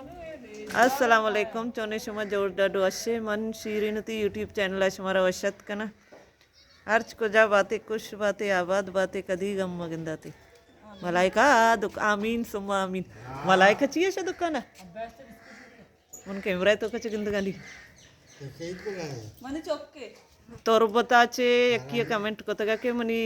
Assalamualaikum चोने शुमा जोड़ डाडो अशे मन शीरीनती यूट्यूब चैनल शुमारा वशत कना अर्च को जा बातें कुछ बातें आबाद बातें कदी गम मगंदाते मलाइका दुक आमीन सुम्मा आमीन मलाइका चाहिए शा दुकाना मन कैमरा तो कच गिंदगानी मने चौके तोर बताचे यकिया कमेंट को तगा के मनी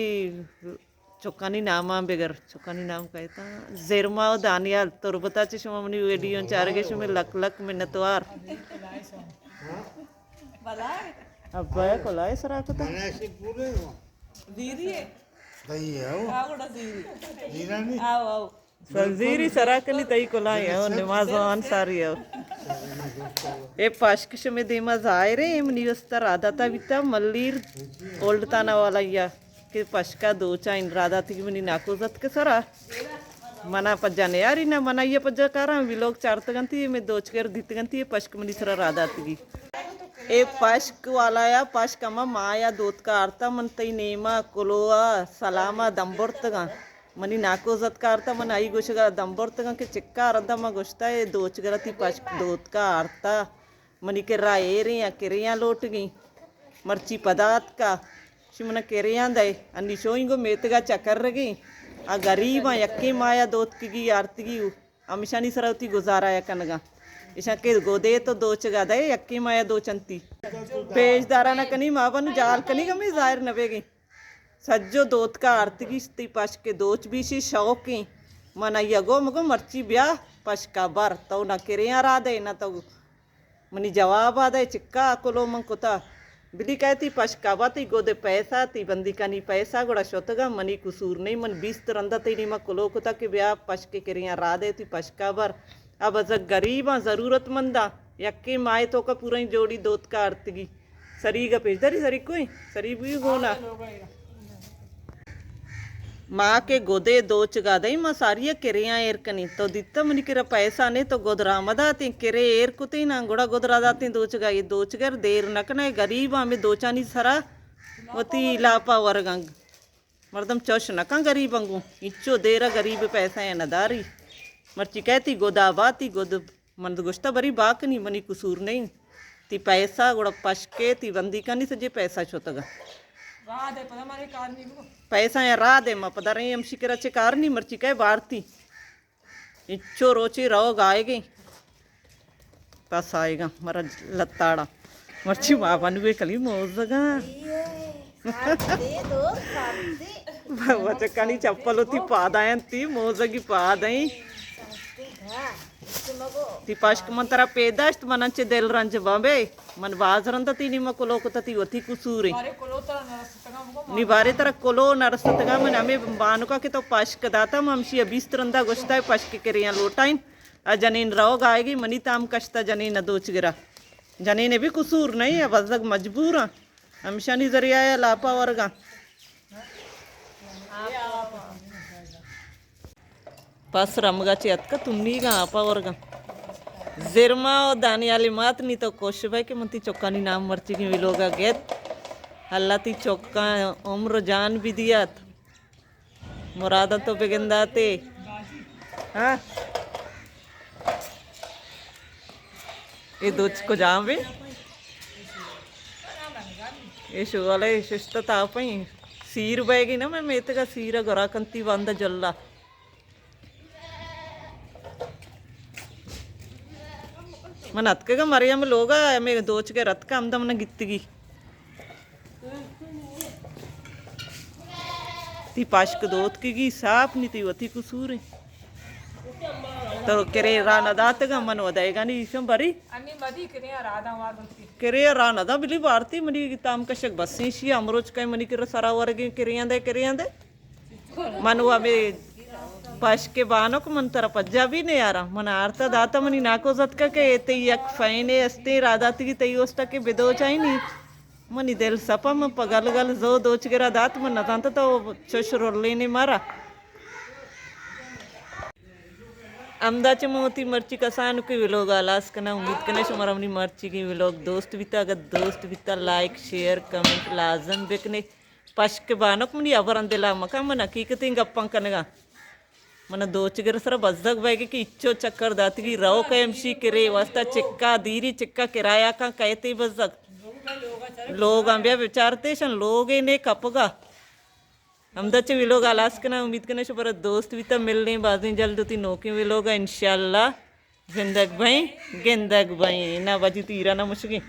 चौकानी नामा बेगर चौकानी नाम कहता जेरमा और दानियाल तोर बताचे शुमा मनी वीडियो चार के शुमे लक लक मिन्नतवार बलाय अब बाया कोलाय सरा को ता दीदी है दही है वो आगोड़ा दीदी जीरा नहीं आओ आओ सजीरी सरा कनी तई कोलाय है नमाज वान सारी है ए पाश्किश में देमा जायरे एम निवस्ता राधाता विता मल्लीर ओल्ड ताना वाला या के पश्का दो चाइन राधाती की मनी नाकोजत के सरा मना पज्जाने यारी ना मना ये पज्जा कारा विलोक चारत गंती में दोच कर दित गंती ये पश्क मनी सरा राधाती की ए पश्क वाला या पश्कमा माया दोत का आर्ता मन तई नेमा कोलोआ सलामा दंबोर्तगा मनी नाकोजत का आर्ता मन आई गोशगा दंबोर्तगा के चिक्का अरदमा गोश्ता है दोच गरती पश्क दोत का आर्ता मनी के रायरे या केरिया लोट गई मर्ची पदार्थ का शिमना केरिया दे अन्नी शोइंगो मेतगा चकर गई आ गरीब यक्के माया दोत की आरती की अमिशानी सरवती गुजारा या कनगा इशा के गोदे तो दोचगा दे यक्के माया दो चंती पेशदारा न कनी मावन जाल कनी गमी जाहिर नवेगी सज्जो दोत का आरती की स्ती पश के दोच भी शी शौकी मना यगो मगो मर्ची ब्याह पश का बर तो न केरिया रा दे न तो मनी जवाब आ दे चिक्का कोलो मन कुता बिली कहती पशकाबाती गोदे पैसा ती बंदी कनी पैसा गोड़ा शोतगा मनी कुसूर नहीं मन 20 तरंदा ती मा कोलो कुता के ब्याह पश के करिया रा दे ती पशकाबर अब अज गरीबा जरूरतमंदा यक्के माए तो का पूरा ही जोड़ी दोत का आरतगी सरी का पेश दरी सरी कोई सरी भी होना माँ के गोदे दोच गा दई माँ सारिया केरिया एर कनी तो दित्ता मनी केरा पैसा ने तो गोदरा मदाती केरे एर कुती ना गोड़ा गोदरा दाती दोच गा ये दोच कर देर नकने गरीब हमें दोचानी सरा वती लापा वर्गंग मर्दम चौश नका गरीब अंगू इच्चो देरा गरीब पैसा है नदारी मर्ची कहती गोदा बाती गोद मन गुश्ता बरी बाक नहीं मनी कुसूर नहीं ती पैसा गोड़ा पशके ती बंदी का नहीं सजे पैसा छोतगा राह दे पता मारे कार नहीं को पैसा या रा दे मा पता रही हम शिकरा चे कार नहीं मर्ची कहे बारती इच्छो रोची रहो गाए गई बस आएगा मरा लत्ताड़ा मर्ची माँ बनवे कली मोजगा बचकानी चप्पल होती पादायन ती मोजगी पादई ती पश्क मन तरा पेदाश्त मनंचे दिल रंज बाबे मन बाजरंत तीनी म कोलो को तती वती कुसूरे मारे कोलो तरा नरसतगा मको निबारे तरा कोलो नरसतगा मन हमें बानुका के तो पश्क दाता ममशी अबिस तरंदा गोश्ता है पश्क के रिया लोटाइन आ जनीन रहो गाएगी मनी ताम कश्ता जनीन दोच गिरा जनीन भी कुसूर नहीं है बजग मजबूर हमेशा नहीं जरिया है लापा वर्गा पास रमगाची अतका तुम्ही का आपा वर्गा जिरमा और दानियाली मात नहीं तो कोशिश है कि मंती चौका नहीं नाम मर्ची की विलोगा गेत अल्लाह ती चौका उम्र जान भी दिया मुरादा तो बेगंदाते हाँ ये दोच को जाम भी ये शुगले शिष्ट तापई सीर बैगी ना मैं मेत का सीर गरा कंती बंद जल्ला मन अतकेगा मरियम लोगा मैं दोच के रत का अमदा मन गित्तगी ती पाश्क दोत की साफ नी ती वती कुसूर तो केरे राना दातगा मन वदाएगा नी इसम बरी अन्नी मदी करे राधा वार बत्ती केरे राना दा बिली भारती मनी ताम कशक बस्सी शी अमरोज काय मनी केरे सरा वर्गे केरियां दे मन हुआ में पश के बानो को मन तरा पज्जा भी नहीं आ रहा मन आरता दाता मनी नाको जतका के ते यक फाइने अस्ते रादाती की तई ओस्टा के बेदो चाई नहीं मनी दिल सपा म पगल गल जो दोच गिरा दात मन नतांत तो चोश रोले ने मारा अमदाचे मोती मर्ची कसान के विलोग आलास कना उम्मीद कने शुमारा अपनी मर्ची की विलोग दोस्त बिता अगर दोस्त बिता लाइक शेयर कमेंट लाजम बेकने पश के बानक मनी अबर अंदेला मका मन हकीकती गप्पं कनगा మన దోచుగిరసర బజ్జక్ బైకి ఇచ్చో చక్కర్ దాతికి రౌ కయంసి కిరే వస్తా చిక్కా దీరి చిక్కా కిరాయా का कहते बज्जक लोग आंब्या विचारते शन लोग ने कपगा हमदच वी लोग आलास के ना उम्मीद करने से पर दोस्त भी तब मिलने बाजी जल्द होती नौकरी वे लोग इंशाल्लाह जिंदग भाई गिंदग भाई ना बाजी तीरा ना मुश्किल